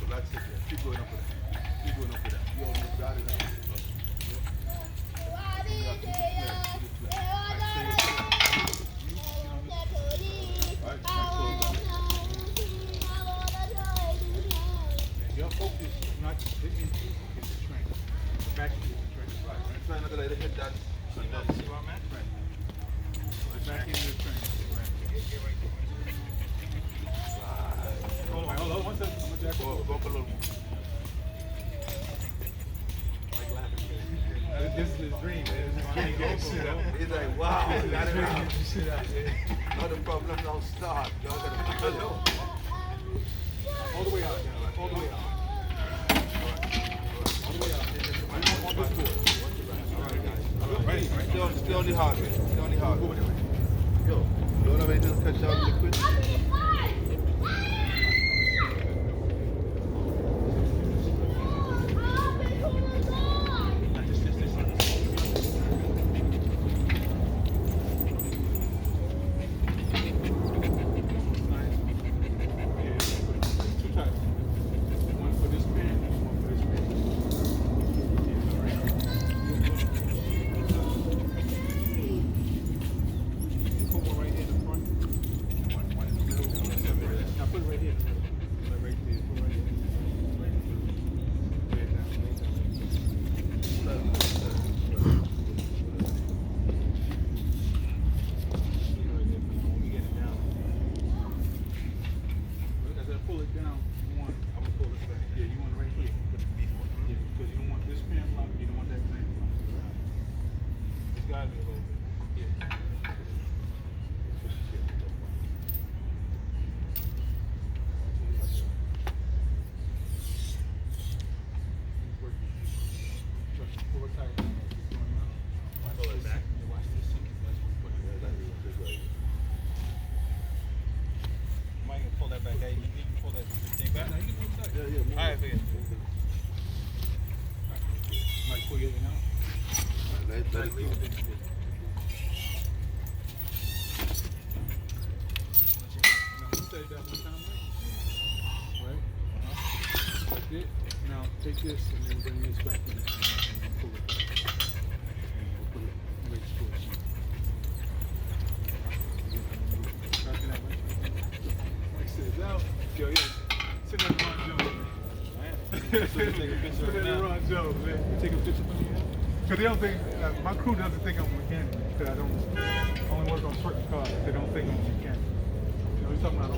That's it. Keep going up with that. Keep going up with that. You almost got it out. Your focus is not the input, it's the train. Back to the train. Right. I'm trying not to let it hit that. So you see where I'm at? Right. Back into the train. Right. Hold on, 1 second. I'm gonna jack Go up a little more. like laughing. This is his dream, man. He's like, wow, I got it out. Shit out there. Now the problem don't start. Y'all gotta hello. All the way out, yeah. All the way out. All the way out. On this board. Ready, right? Stay on the hard way. Stay on the hard way. Yo, you wanna wait till catch out liquid? Now take this and then bring this back in and then pull it back. And we'll put it right towards you. Tracking that way. Like says out. Yo, send that to Ron Jones, man. Take a picture of that Ron Jones, man. Take a picture of me. Because they don't think, my crew doesn't think I'm a mechanic. Because I only work on certain cars. They don't think I'm a mechanic. You know, he's talking about